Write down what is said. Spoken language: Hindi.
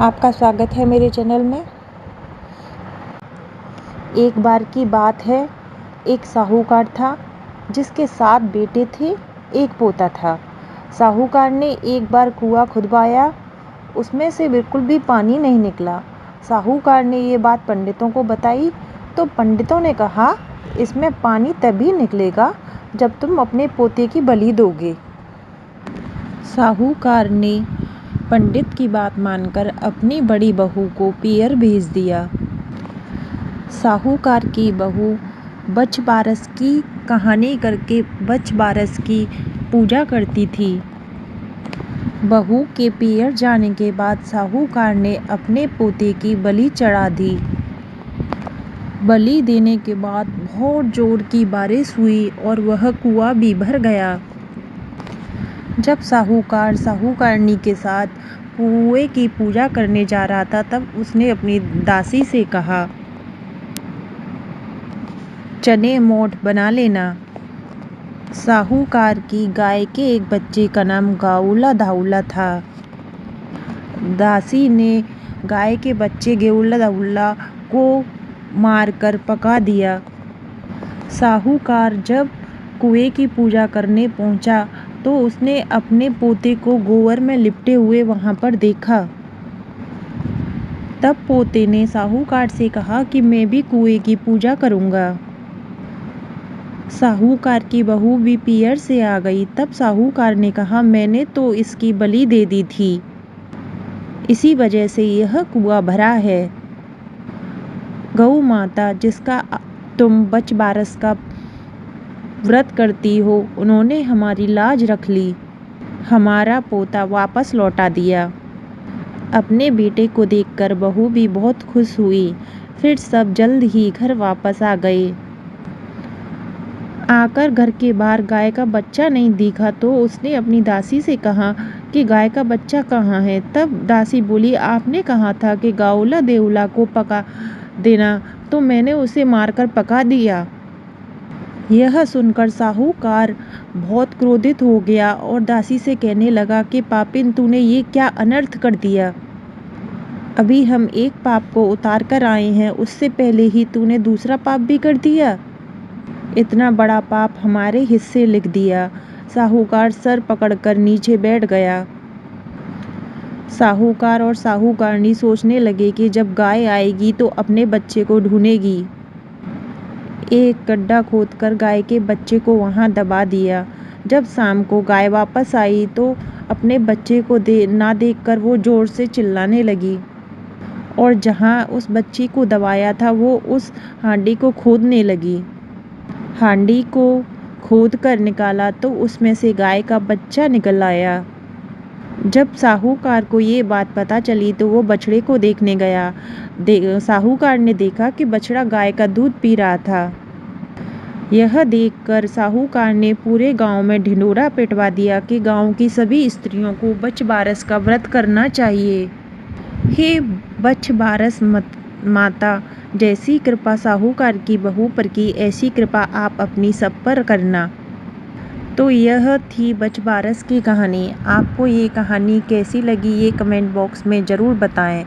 आपका स्वागत है मेरे चैनल में। एक बार की बात है, एक साहूकार था जिसके 7 बेटे थे, एक पोता था। साहूकार ने एक बार कुआं खुदवाया, उसमें से बिल्कुल भी पानी नहीं निकला। साहूकार ने ये बात पंडितों को बताई तो पंडितों ने कहा, इसमें पानी तभी निकलेगा जब तुम अपने पोते की बलि दोगे। साहूकार ने पंडित की बात मानकर अपनी बड़ी बहू को पियर भेज दिया। साहूकार की बहू बछ बारस की कहानी करके बछ बारस की पूजा करती थी। बहू के पियर जाने के बाद साहूकार ने अपने पोते की बलि चढ़ा दी। बलि देने के बाद बहुत जोर की बारिश हुई और वह कुआं भी भर गया। जब साहूकार साहूकारनी के साथ कुएं की पूजा करने जा रहा था, तब उसने अपनी दासी से कहा, चने मोठ बना लेना। साहूकार की गाय के एक बच्चे का नाम गाउला धाउला था। दासी ने गाय के बच्चे गेउला धाउला को मारकर पका दिया। साहूकार जब कुएं की पूजा करने पहुंचा तो उसने अपने पोते को गोबर में लिपटे हुए वहां पर देखा। तब पोते ने साहूकार से कहा कि मैं भी कुएं की पूजा करूंगा। साहूकार की बहू भी पियर से आ गई। तब साहूकार ने कहा, मैंने तो इसकी बलि दे दी थी, इसी वजह से यह कुआं भरा है। गौ माता जिसका तुम बछ बारस का व्रत करती हो, उन्होंने हमारी लाज रख ली, हमारा पोता वापस लौटा दिया। अपने बेटे को देखकर बहू भी बहुत खुश हुई। फिर सब जल्द ही घर वापस आ गए। आकर घर के बाहर गाय का बच्चा नहीं दिखा तो उसने अपनी दासी से कहा कि गाय का बच्चा कहाँ है। तब दासी बोली, आपने कहा था कि गाउला देउला को पका देना, तो मैंने उसे मारकर पका दिया। यह सुनकर साहूकार बहुत क्रोधित हो गया और दासी से कहने लगा कि पापिन, तूने ये क्या अनर्थ कर दिया। अभी हम एक पाप को उतार कर आए हैं, उससे पहले ही तूने दूसरा पाप भी कर दिया। इतना बड़ा पाप हमारे हिस्से लिख दिया। साहूकार सर पकड़कर नीचे बैठ गया। साहूकार और साहूकारनी सोचने लगे कि जब गाय आएगी तो अपने बच्चे को ढूंढेगी। एक गड्ढा खोदकर गाय के बच्चे को वहां दबा दिया। जब शाम को गाय वापस आई तो अपने बच्चे को ना देखकर वो जोर से चिल्लाने लगी और जहां उस बच्ची को दबाया था वो उस हांडी को खोदने लगी। हांडी को खोद कर निकाला तो उसमें से गाय का बच्चा निकल आया। जब साहूकार को ये बात पता चली तो वो बछड़े को देखने गया। साहूकार ने देखा कि बछड़ा गाय का दूध पी रहा था। यह देखकर साहूकार ने पूरे गांव में ढिंढोरा पिटवा दिया कि गांव की सभी स्त्रियों को बछ बारस का व्रत करना चाहिए। हे बछ बारस माता, जैसी कृपा साहूकार की बहू पर की, ऐसी कृपा आप अपनी सब पर करना। तो यह थी बछ बारस की कहानी। आपको ये कहानी कैसी लगी, ये कमेंट बॉक्स में ज़रूर बताएं।